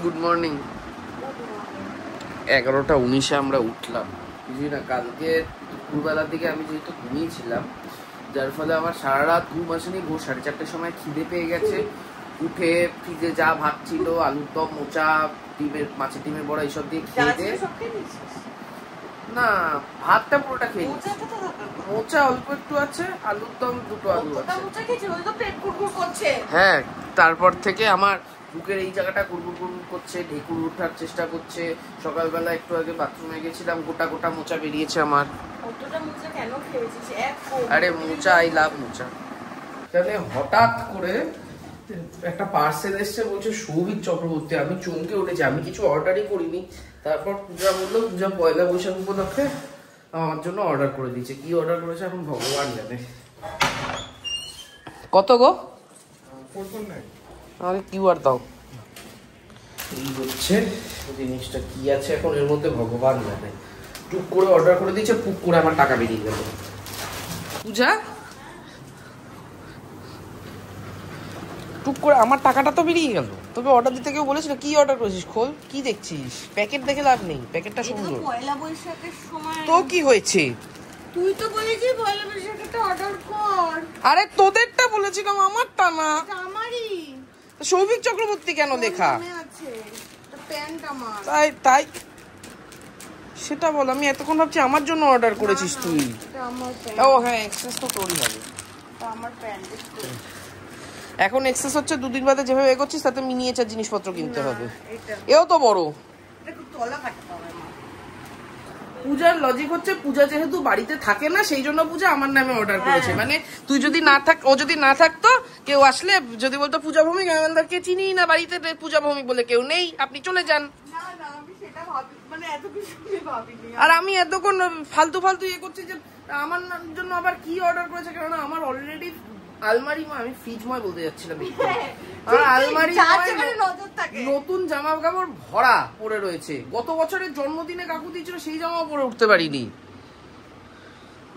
Good morning. 11:19 আমরা উঠলাম। বুঝলি না, কালকে দুপুরবেলার দিকে আমি যেহেতু ঘুমিয়েছিলাম, যার ফলে আমার সারা রাত ঘুম আসেনি। ভোর 4:30টার সময় খিদে পেয়ে গেছে। উঠে ফ্রিজে যা ভাত ছিল, আলুর দম, মোচা, মাছের ডিমের বড়া, এইসব দিয়ে খেয়ে না, ভাতটা পুরোটা খেয়ে নিয়েছি। মোচা অল্প একটু আছে, আলুর দম দুটো আলু আছে। হ্যাঁ, তারপর থেকে আমার বুকের এই জায়গাটা গুড়গুড় গুড়গুড় করছে, ঢেকুর ওঠার চেষ্টা করছে। সকালবেলা একটু আগে বাথরুমে গেছিলাম, গোটা গোটা মোচা বেরিয়েছে আমার। আরে মোচা, আই লাভ মোচা। তাহলে হঠাৎ করে একটা পার্সেল এসছে, বলছে সৌভিক চক্রবর্তী। আমি চমকে উঠেছি, আমি কিছু অর্ডারই করিনি। তারপর পূজা বললো, পূজা পয়লা বৈশাখ উপলক্ষে আমার জন্য অর্ডার করে দিয়েছে। কি অর্ডার করেছে এখন ভগবান জানে। কত গো? আমাকে কিউআর দাও। এই হচ্ছে জিনিসটা, কি আছে এখন এর মধ্যে ভগবান জানে। টুক করে অর্ডার করে দিয়েছে, পুক করে আমার টাকা বেরিয়ে গেল। পূজা, টুক করে আমার টাকাটা তো বেরিয়ে গেল। তবে অর্ডার দিতে কেউ বলেছিল কি অর্ডার করেছিস? খোল, কি দেখছিস? প্যাকেট দেখে লাভ নেই, প্যাকেটটা সুন্দর। পয়লা বৈশাখের সময় তো কি হয়েছে? তুই তো বলেছিস পয়লা বৈশাখেটা অর্ডার কর। আরে তোদেরটা বলেছিলাম, আমারটা না। আমারই। সৌভিক চক্রবর্তী কেন লেখা আছে? প্যান্ট আমার। তাই সেটা বল। আমি এতক্ষণ ভাবছি আমার জন্য অর্ডার করেছিস তুই। ও হ্যাঁ, এক্সেস তো তোরই হবে। আমার প্যান্ট এখন এক্সেস হচ্ছে, দুদিন বাদে যেভাবে এগোচ্ছিস তাতে মিনিয়েচার জিনিসপত্র কিনতে হবে। এও তো বড়। পূজার লজিক হচ্ছে, পূজা যেহেতু বাড়িতে থাকে না, সেই জন্য পূজা আমার নামে অর্ডার করেছে। মানে তুই যদি না থাক, ও যদি না থাকতো, কেউ আসলে যদি বলতো পূজা ভৌমিক, আমি বলতাম চিনি না, বাড়িতে পূজা ভৌমিক বলে কেউ নেই, আপনি চলে যান। আর আমি এতক্ষণ ফালতু ফালতু ইয়ে করছি যে আমার জন্য আবার কি অর্ডার করেছে, কারণ আমার অলরেডি আলমারি, আমি ফ্রিজময় বলতে যাচ্ছিলাম, আমার আলমারি নতুন জামা কাপড় ভরা পড়ে রয়েছে। গত বছরের জন্মদিনে কাকু দিয়েছিল, সেই জামা পরে উঠতে পারিনি।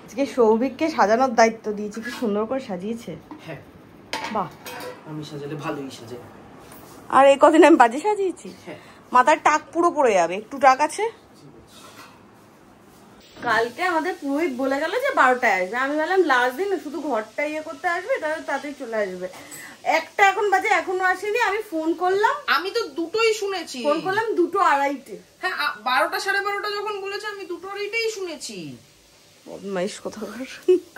আজকে সৌভিককে সাজানোর দায়িত্ব দিয়েছি, কি সুন্দর করে সাজিয়েছে। হ্যাঁ বাহ, আমি সাজালে ভালোই সাজে। আর এই কদিন আমি বাজে সাজিয়েছি? হ্যাঁ, মাথার টাক পুরো পড়ে যাবে। একটু টাক আছে। কালকে আমাদের পুরোহিত বলে গেল যে 12টায় আসবে। আমি ভাবলাম লাস্ট দিন শুধু ঘরটা ইয়ে করতে আসবে, তাহলে তাড়াতাড়ি চলে আসবে। একটা এখন বাজে, এখনো আসেনি। আমি ফোন করলাম, আমি তো দুটোই শুনেছি। ফোন করলাম 2:02 হ্যাঁ, 12টা 12:30 যখন বলেছে আমি 2:02 শুনেছি। বদমাইশ কোথাকার।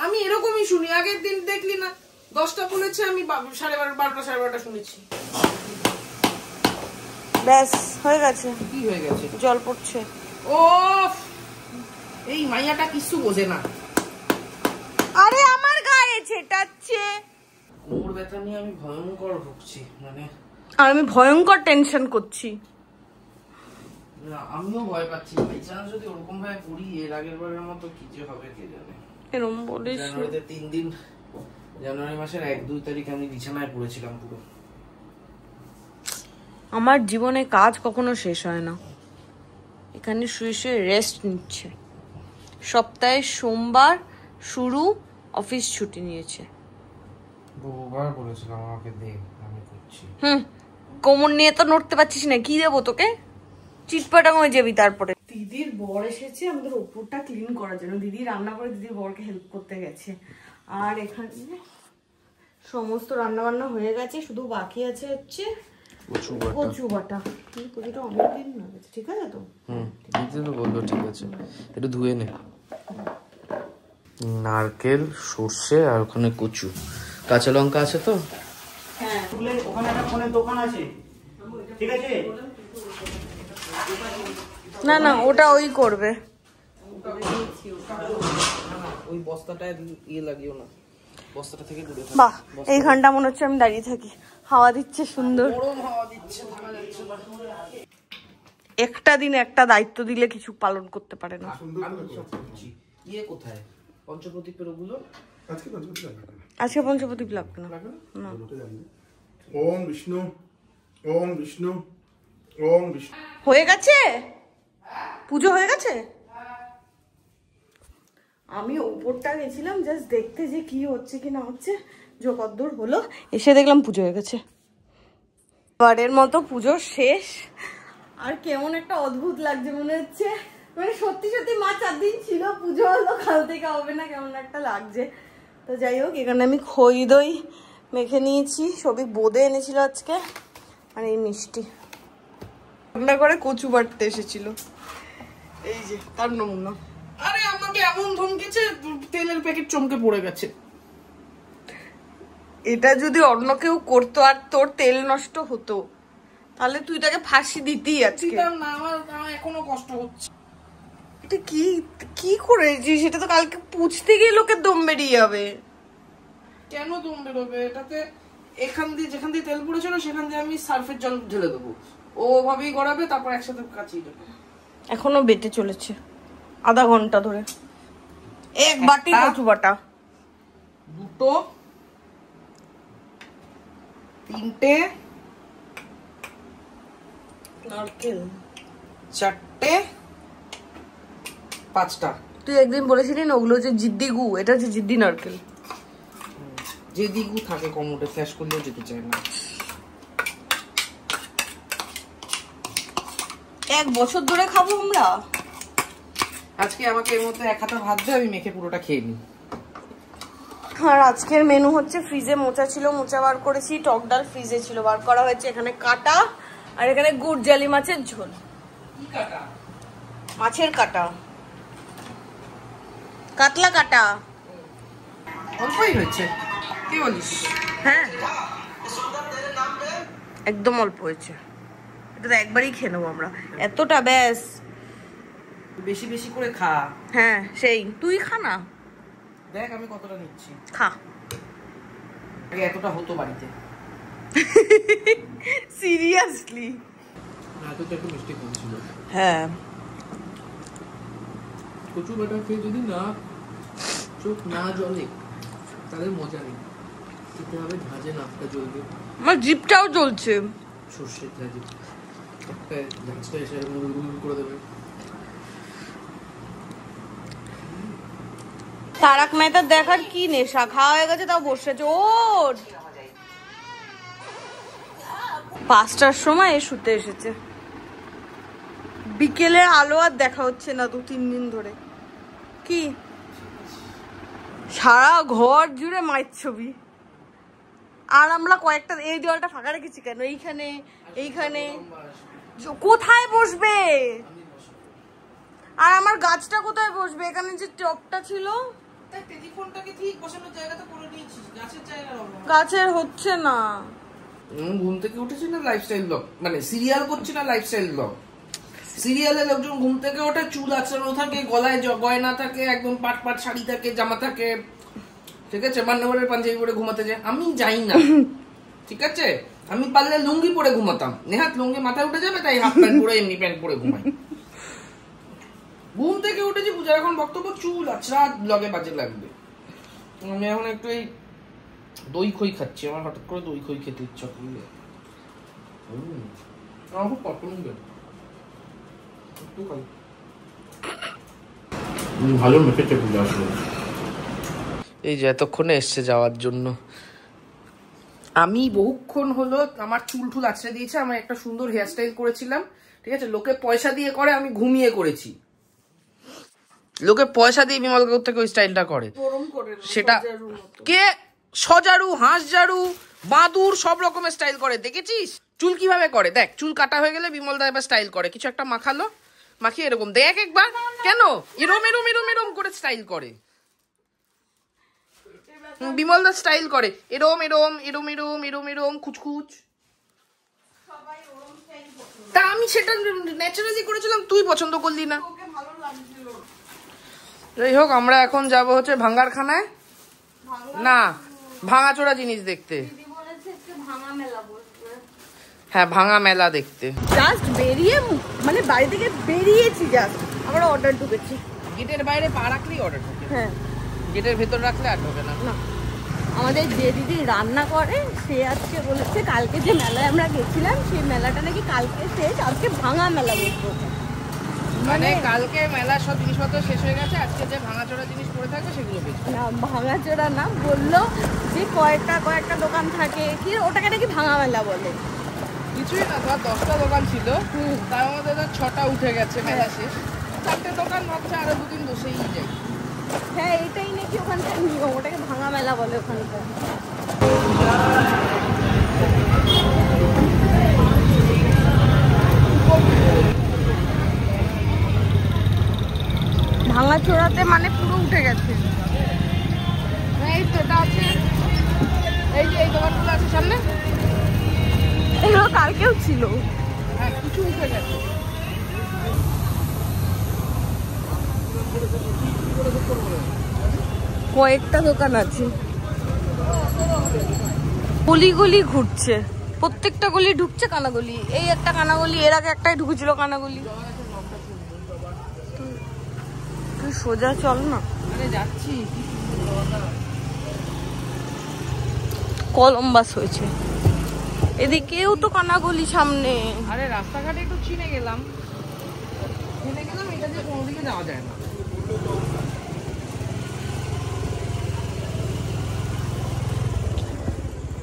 আমি এরকমই শুনি। আগের দিন দেখলি না 10টা বলেছে, আমি 12টা 12:30 শুনেছি। ব্যাস হয়ে গেছে। কি হয়ে গেছে? জল পড়ছে। ও, এই মাইয়াটা কিছু বোঝে না। আরে আমার গায়ে ছেটাচ্ছে। কোমর ব্যথা নিয়ে আমি ভয়ঙ্কর ভুগছি। মানে আর আমি ভয়ঙ্কর টেনশন করছি। আমিও ভয় পাচ্ছি, বাই চান্স যদি ওরকম ভাবে পড়ি, এর আগের বারের মতো কি যে হবে কে জানে। এরকম বলিস। জানুয়ারিতে 3 দিন, জানুয়ারি মাসের 1-2 তারিখ আমি বিছানায় পড়েছিলাম পুরো। আমার জীবনে কাজ কখনো শেষ হয় না। এখানে শুয়ে শুয়ে রেস্ট নিচ্ছে। সপ্তাহে সোমবার শুরু, অফিস ছুটি নিয়েছে। বহুবার বলেছিলাম আমাকে দে, আমি করছি। কোমর নিয়ে তো নড়তে পারছিস না, কি দেবো তোকে? চিটপাটাং হয়ে যাবি। তারপরে দিদির বর এসেছে আমাদের উপরটা ক্লিন করার জন্য। দিদি রান্না করে দিদির বরকে হেল্প করতে গেছে। আর এখানে সমস্ত রান্না বান্না হয়ে গেছে, শুধু বাকি আছে হচ্ছে কচু বাটা। কচুটা অনেকদিন হয়ে গেছে। ঠিক আছে তো? দিদি তো বললো ঠিক আছে, একটু ধুয়ে নে। নারকেল, সর্ষে আর ওখানে কচু, কাঁচা লঙ্কা আছে তো? হ্যাঁ, ওখানে একটা ফোনের দোকান আছে, ঠিক আছে? না না, ওটা ওই করবে। ওই বস্তাটায় ইয়ে লাগিও না, বস্তাটা থেকে দূরে থাক। বাহ, এই ঘন্টা মনে হচ্ছে আমি দাঁড়িয়ে থাকি। হাওয়া দিচ্ছে সুন্দর, গরম হাওয়া দিচ্ছে, ভালো লাগছে না। একটা দিন একটা দায়িত্ব দিলে কিছু পালন করতে পারে না। ইয়ে কোথায় পঞ্চপ্রদীপের ওগুলো? আজকে পঞ্চপ্রদীপ লাগবে না। ওম বিষ্ণু, ওম বিষ্ণু, ওম বিষ্ণু। হয়ে গেছে, পুজো হয়ে গেছে। আমি উপরটা গেছিলাম জাস্ট দেখতে যে কি হচ্ছে কি না হচ্ছে। যে কতদূর হলো, এসে দেখলাম পুজো হয়ে গেছে। বারের মতো পুজো শেষ। আর কেমন একটা অদ্ভুত লাগছে, মনে হচ্ছে মানে সত্যি সত্যি মা 4 দিন ছিল, পুজো হলো, কাল থেকে হবে না, কেমন একটা লাগছে। তো যাই হোক, এখানে আমি খই দই মেখে নিয়েছি, সবই বোঁদে এনেছিল আজকে, আর এই মিষ্টি। রান্না করে কচু বাটতে এসেছিল, এই যে তার নমুনা। আরে আমাকে এমন ধমকেছে, তেলের প্যাকেট চমকে পড়ে গেছে। এটা যদি অন্য কেউ করতো আর তোর তেল নষ্ট হতো, তাহলে তুই তাকে ফাঁসি দিতেই আজকে। না, আমার এখনো কষ্ট হচ্ছে। এটা কি কি করেছিস? সেটা তো কালকে পুছতে গিয়ে লোকের দম বেরিয়ে যাবে। কেন দম বেরোবে? এটাতে এখান দিয়ে যেখান দিয়ে তেল পড়েছিল সেখান দিয়ে আমি সার্ফের জল ঢেলে দেবো, ও ওভাবেই গড়াবে, তারপর একসাথে কাচিয়ে দেবো। এখনো বেটে চলেছে আধা ঘন্টা ধরে। এক বাটি কচু বাটা, 2, 3টে নারকেল, 4টে, 5টা। তুই একদিন বলেছিলি না ওগুলো যে জিদ্দি গু, এটা হচ্ছে জিদ্দি নারকেল। যে দিগু থাকে কমোডে, ফ্ল্যাশ করলেও যেতে চায় না। 1 বছর ধরে খাবো আমরা। আজকে আমাকে এর মধ্যে 1 হাতা ভাত দিয়ে আমি মেখে পুরোটা খেয়ে নিই। আর আজকের মেনু হচ্ছে, ফ্রিজে মোচা ছিল, মোচা বার করেছি, টক ডাল ফ্রিজে ছিল, বার করা হয়েছে। এখানে কাটা, আর এখানে গুড়জালি মাছের ঝোল। কি কাটা? মাছের কাটা, কাতলা কাটা। অল্পই হয়েছে, কি বলিস? হ্যাঁ, একদম অল্প হয়েছে, এটা তো একবারই খেয়ে নেবো আমরা, এতটা ব্যাস। বেশি বেশি করে খা। হ্যাঁ সেই, তুই খা না, দেখ আমি কতটা নিচ্ছি। খা। আগে এতটা হতো বাড়িতে। সিরিয়াসলি? এতটা একটু মিষ্টি কম ছিল। হ্যাঁ, কচু বাটা খেয়ে যদি না চোখ না জ্বলে তাহলে মজা নেই। খেতে হবে ঝাঁঝে, নাকটা জ্বলবে, আমার জিভটাও জ্বলছে। সর্ষের ঝাঁঝে ঝাঁঝটা এসে গুল করে দেবে। তারক মেহতা দেখার কি নেশা, খাওয়া হয়ে গেছে তাও বসেছে। ওর 5টার সময় শুতে এসেছে, বিকেলের আলো আর দেখা হচ্ছে না 2-3 দিন ধরে। কি সারা ঘর জুড়ে মায়ের ছবি, আর আমরা কয়েকটা, এই দেওয়ালটা ফাঁকা রেখেছি কেন? এইখানে এইখানে কোথায় বসবে? আর আমার গাছটা কোথায় বসবে? এখানে যে টপটা ছিল, টেলিফোনটাকে ঠিক বসানোর জায়গাটা করে নিয়েছিস, গাছের জায়গা গাছের হচ্ছে না। ঘুম থেকে উঠেছি না লাইফস্টাইল ব্লগ, মানে সিরিয়াল করছি না লাইফস্টাইল ব্লগ। সিরিয়ালে লোকজন ঘুম থেকে ওঠে, চুল আঁচড়ানো থাকে, গলায় গয়না থাকে, একদম পাট পাট শাড়ি থাকে, জামা থাকে, ঠিক আছে, মান্নাবারের পাঞ্জাবি পরে ঘুমাতে যায়। আমি যাই না, ঠিক আছে? আমি পারলে লুঙ্গি পরে ঘুমাতাম, নেহাত লুঙ্গি মাথায় উঠে যাবে তাই হাফ প্যান্ট পরে, এমনি প্যান্ট পরে ঘুমাই। ঘুম থেকে উঠেছি, পূজার এখন বক্তব্য, চুল আছড়া ব্লগে বাজে লাগবে। আমি এখন একটু এই দই খই খাচ্ছি, আমার হঠাৎ করে দই খই খেতে ইচ্ছা করলে। আমার খুব পছন্দ, একটু খাই। ভালো মেখেছে পূজা আসলে। এই যে এতক্ষণে এসছে যাওয়ার জন্য। আমি বহুক্ষণ হলো আমার চুল টুল আছড়ে দিয়েছে, আমি একটা সুন্দর হেয়ারস্টাইল করেছিলাম, ঠিক আছে? লোকে পয়সা দিয়ে করে, আমি ঘুমিয়ে করেছি। লোকে পয়সা দিয়ে বিমল কাকুর থেকে ওই স্টাইলটা করে, সেটা কে সজারু, হাঁস জারু, বাঁদুর সব রকমের স্টাইল করে, দেখেছিস? চুল কিভাবে করে দেখ, চুল কাটা হয়ে গেলে বিমল দা এবার স্টাইল করে, কিছু একটা মাখালো, মাখিয়ে এরকম দেখ একবার, কেন এরম এরম এরম এরম করে স্টাইল করে। বিমল দা স্টাইল করে এরম এরম এরম এরম এরম এরম খুচখুচ। তা আমি সেটা ন্যাচারালি করেছিলাম, তুই পছন্দ করলি না। যাই হোক, আমরা এখন যাব হচ্ছে ভাঙ্গারখানায়, না ভাঙাচোরা জিনিস দেখতে। হ্যাঁ, ভাঙা মেলা দেখতে। জাস্ট বেরিয়ে, মানে বাড়ি থেকে বেরিয়েছি, জাস্ট আমরা অর্ডার ঢুকেছি। গেটের বাইরে পা রাখলেই অর্ডার ঢোকে, হ্যাঁ, গেটের ভেতর রাখলে আর ঢোকে না। আমাদের যে দিদি রান্না করে সে আজকে বলেছে কালকে যে মেলায় আমরা গেছিলাম সেই মেলাটা নাকি কালকে শেষ, আজকে ভাঙা মেলা বসবো। মানে কালকে মেলার সব জিনিসপত্র শেষ হয়ে গেছে, আজকে যে ভাঙাচোরা জিনিস পড়ে থাকবে সেগুলো বেশি না, ভাঙাচোরা না, বললো যে কয়েকটা দোকান থাকে, কি ওটাকে নাকি ভাঙা মেলা বলে। কিছুই না, ধর 10টা দোকান ছিল, তার মধ্যে ধর 6টা উঠে গেছে, মেলা শেষ। 4টে দোকান ভাবছে আরো 2 দিন বসেই যাই। হ্যাঁ, এটাই নাকি ওখানকার নিয়ম, ওটাকে ভাঙা মেলা বলে ওখানকার। ভাঙাচোরাতে মানে পুরো উঠে গেছে। এই তো এটা আছে, এই যে এই দোকানগুলো আছে সামনে, এগুলো কালকেও ছিল। হ্যাঁ কিছু উঠে গেছে। কয়েকটা দোকান আছে, গলি গলি ঘুরছে, প্রত্যেকটা গলি ঢুকছে কানাগলি। এই একটা কানাগলি, এর আগে একটাই ঢুকেছিল কানাগলি। তুই সোজা চল না। আরে যাচ্ছি, কলম্বাস হয়েছে এদিকেও তো কানাগলি সামনে। আরে রাস্তাঘাটে একটু চিনে গেলাম, এটা যে কোনো দিকে যাওয়া যায় না।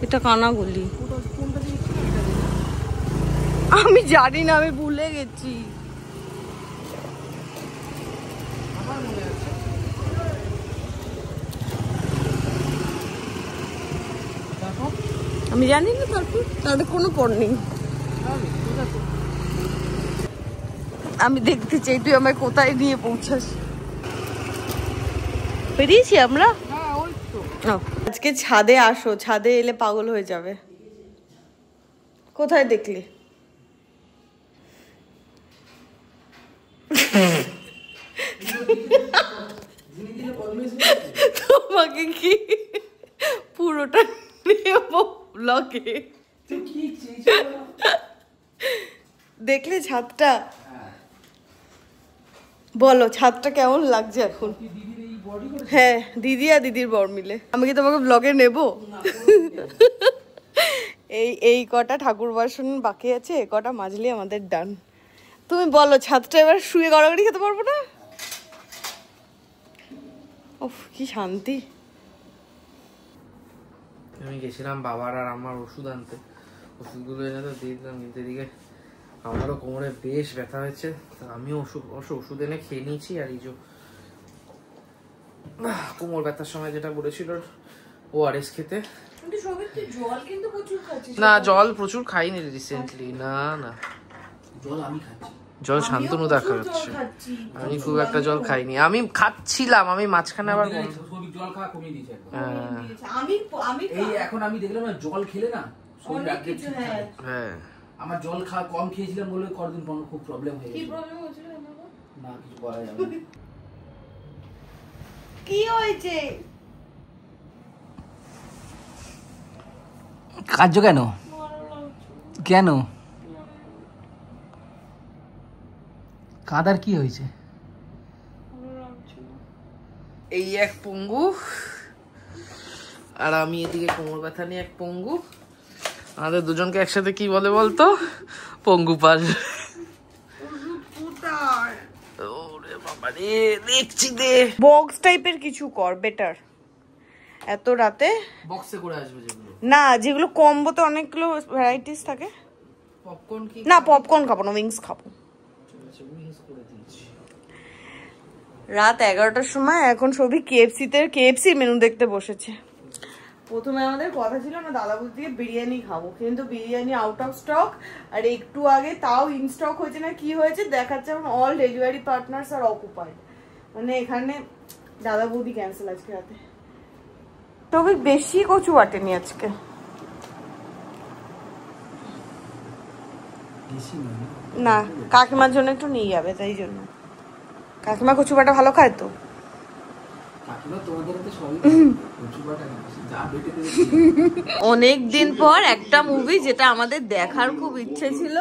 এটা কানাগলি, আমি জানি না, আমি ভুলে গেছি। আমার মনে আছে আমি জানি না, তারপর তাদের কোনো পর নেই। আমি দেখতে চাই তুই আমায় কোথায় নিয়ে পৌঁছাস। বেরিয়েছি আমরা। হ্যাঁ ওই তো। আজকে ছাদে আসো, ছাদে এলে পাগল হয়ে যাবে। কোথায় দেখলি? তোমাকে কি পুরোটা নেবো ব্লগে? দেখলে ছাদটা? বলো ছাদটা কেমন লাগছে এখন? হ্যাঁ, দিদি আর দিদির বর মিলে। আমি কি তোমাকে ব্লগে নেব? এই কটা ঠাকুর বাসন বাকি আছে, এ কটা মাজলে আমাদের ডান। তুমি বলো ছাদটা এবার শুয়ে গড়াগড়ি খেতে পারবো না? উফ কি শান্তি। আমি গেছিলাম বাবার আর আমার ওষুধ আনতে, ওষুধগুলো এনে তো দিয়ে দিলাম, কিন্তু এদিকে আমারও কোমরে বেশ ব্যথা হয়েছে। আমিও ওষুধ এনে খেয়ে নিয়েছি। আর এই যে কোমর ব্যথার সময় যেটা বলেছিল ORS খেতে, না জল প্রচুর খাইনি রিসেন্টলি। না না জল শান্তনু দেখা যাচ্ছে, আমি খুব একটা জল খাইনি। আমি খাচ্ছিলাম, আমি মাঝখানে আবার জল খাওয়া কমিয়ে দিয়েছে। এই এখন আমি দেখলাম না জল খেলে না হ্যাঁ আমার জল খাওয়া কম খেয়েছিলাম বলে কতদিন পর খুব প্রবলেম হয়ে গেছে। না কিছু করা যাবে না। কি হয়েছে? কার্য কেন কেন কাদার কি হয়েছে? এই এক পঙ্গু, আর আমি এদিকে কোমর ব্যথা নিয়ে এক পঙ্গু। আমাদের দুজনকে একসাথে কি বলে বলতো? পঙ্গু পাল। ওরে বাবা রে, দেখছি দে বক্স টাইপের কিছু কর, বেটার। এত রাতে বক্সে করে আসবে যেগুলো, না যেগুলো কম্বোতে অনেকগুলো ভ্যারাইটিস থাকে। পপকর্ন কি? না পপকর্ন খাবো না, উইংস খাবো। রাত 11টার সময় এখন সবই কেএফসি মেনু দেখতে বসেছে। প্রথমে আমাদের কথা ছিল না দাদাবুর থেকে বিরিয়ানি খাবো, কিন্তু বিরিয়ানি আউট অফ স্টক। আর একটু আগে তাও ইন স্টক হয়েছে না কি হয়েছে দেখাচ্ছে, এখন অল ডেলিভারি পার্টনার্স আর অকুপাইড। মানে এখানে দাদা বৌদি ক্যান্সেল আজকে রাতে। তবে বেশি কচু বাটেনি আজকে। না কাকিমার জন্য একটু নিয়ে যাবে, তাই জন্য। কাকিমা কচু বাটা ভালো খায় তো। অনেক দিন পর একটা মুভি যেটা আমাদের দেখার খুব ইচ্ছে ছিল,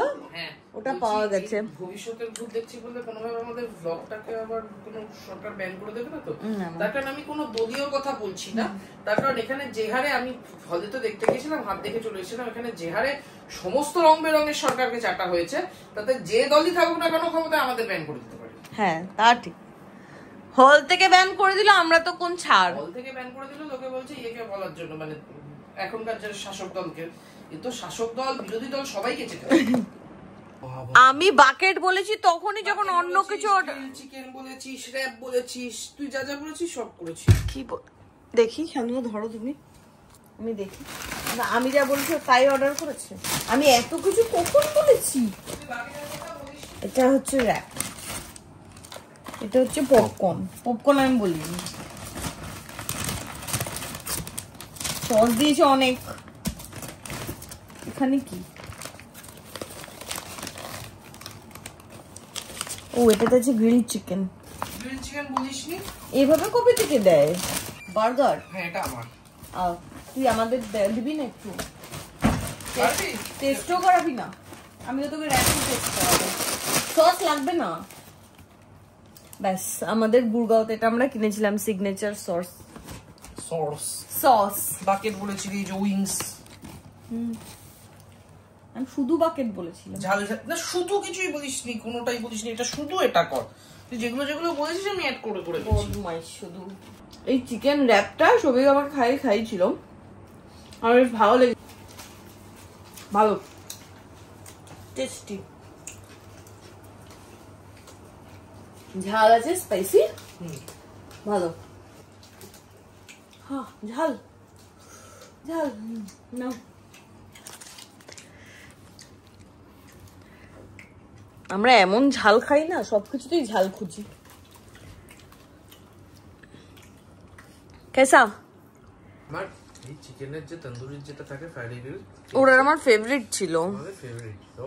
ওটা পাওয়া গেছে। ভবিষ্যতের ভূত দেখছি বলে কোনোভাবে আমাদের ব্লগটাকে আবার কোনো সরকার ব্যান করে দেবে না তো? তার কারণ আমি কোনো দলীয় কথা বলছি না, তার কারণ এখানে যে হারে আমি হলে তো দেখতে গেছিলাম, হাত দেখে চলে এসেছিলাম, এখানে যে হারে সমস্ত রং বেরঙের সরকারকে চাটা হয়েছে, তাতে যে দলই থাকুক না কেন ক্ষমতায় আমাদের ব্যান করে দিতে পারে। হ্যাঁ তা ঠিক। হল থেকে ব্যান করে দিল, আমরা তো কোন ছাড়। হল থেকে ব্যান করে দিল লোকে বলছে ইয়েকে বলার জন্য, মানে এখনকার যে শাসক দলকে, এ তো শাসক দল বিরোধী দল সবাইকে চেতে। আমি বাকেট বলেছি তখনই যখন অন্য কিছু অর্ডার, চিকেন বলেছিস, র‍্যাপ বলেছিস, তুই যা যা বলেছিস সব করেছিস। কি দেখি শান্তনু ধরো তুমি, আমি দেখি না আমি যা বলছি তাই অর্ডার করেছে। আমি এত কিছু কখন বলেছি? এটা হচ্ছে র‍্যাপ, এটা হচ্ছে পপকর্ন। পপকর্ন আমি বলিনি। সস দিয়েছে অনেক। এখানে কি? ও এটাতে আছে গ্রিল চিকেন। গ্রিল চিকেন বলিসনি? এইভাবে কবে থেকে দেয়? বার্গার? হ্যাঁ এটা আমার। তুই আমাদের দিবি না একটু? টেস্টও করাবি না? আমি তো তোকে র্যাপিড টেস্ট করাবো। সস লাগবে না। ব্যাস আমাদের গুরগাঁওতে এটা আমরা কিনেছিলাম, সিগনেচার সস। সস বাকেট বলেছিলি, যে উইংস। আমি শুধু বাকেট বলেছিলাম। ঝাল না, শুধু কিছুই বলিসনি, কোনোটাই বলিসনি এটা শুধু এটা কর। তুই যেগুলো যেগুলো বলেছিস আমি অ্যাড করে করে দিয়েছি। শুধু এই চিকেন র‍্যাপটা সবই আমার খাইছিল, আর বেশ ভালো লেগে, ভালো টেস্টি। ঝাল আছে, স্পাইসি, ভালো। হ্যাঁ ঝাল ঝাল না। আমরা এমন ঝাল খাই না, সবকিছুতেই ঝাল খুঁজি। কেসা? আমার এই চিকেনের যে তন্দুরির যেটা থাকে ফ্রাইড গ্রিল, ওটা আমার ফেভারিট ছিল। আমাদের ফেভারিট তো,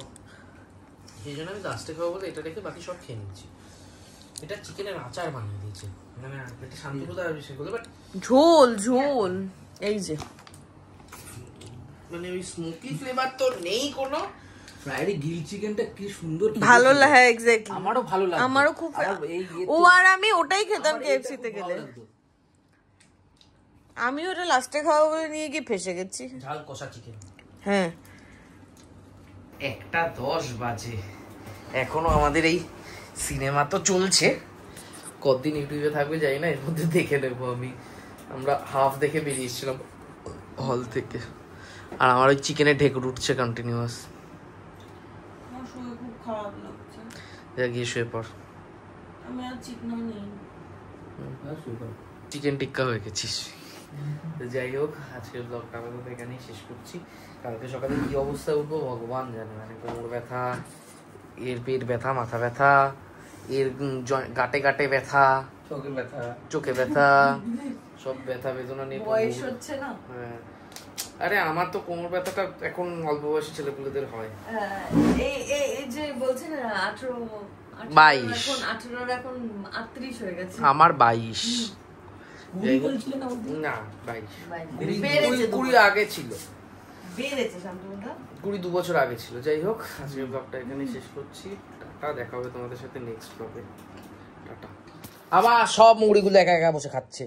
এই জন্য আমি লাস্টে খাবো বলে এটা রেখে বাকি সব খেয়ে নিচ্ছি। এটা চিকেনের আচার বানিয়ে দিয়েছে, মানে এটা শান্তিপুর আর বেশি বলে, বাট ঝোল ঝোল এই যে মানে ওই স্মোকি ফ্লেভার তো নেই কোনো। ফ্রাইড গ্রিল চিকেনটা কি সুন্দর, ভালো লাগে। এক্স্যাক্টলি আমারও ভালো লাগে। আমারও খুব। ও আর আমি ওটাই খেতাম কেএফসি তে গেলে। আমি ওটা লাস্টে খাওয়া বলে নিয়ে গিয়ে ফেসে গেছি। ঝাল কষা চিকেন। হ্যাঁ 1:10 বাজে, এখনো আমাদের এই সিনেমা তো চলছে। কতদিন ইউটিউবে থাকবে জানি না, এর মধ্যে দেখে নেবো আমি। আমরা হাফ দেখে বেরিয়েছিলাম হল থেকে, আর আমার ওই চিকেনের ঢেকুর উঠছে কন্টিনিউয়াস। খুব খারাপ লাগছে। যা গিয়ে শুয়ে পড়। আমি আর চিকেন নেই। চিকেন টিক্কা হয়ে গেছিস। যাই হোক, আজকের ব্লগটা আমাদের এখানেই শেষ করছি। কালকে সকালে কি অবস্থা উঠবো ভগবান জানে, মানে কোমর ব্যথা, এর পেট ব্যথা, মাথা ব্যথা, এর গাটে গাটে ব্যথা, চোখে ব্যথা, সব ব্যথা বেদনা নিয়ে বয়স হচ্ছে না। হ্যাঁ, আরে আমার তো কোমর ব্যথাটা এখন অল্প বয়সী ছেলেপুলেদের হয়। এই যে বলছে না 18 22 এখন 18 এখন 38 হয়ে গেছে। আমার 22। না 22 20 আগে ছিল, বেড়েছে শান্তনুদা। 2 বছর আগে ছিল। যাই হোক, আজকের ব্লগটা এখানে শেষ করছি। টাটা, দেখা হবে তোমাদের সাথে নেক্সট ব্লগে। টাটা। আবার সব মুড়িগুলো একা একা বসে খাচ্ছে।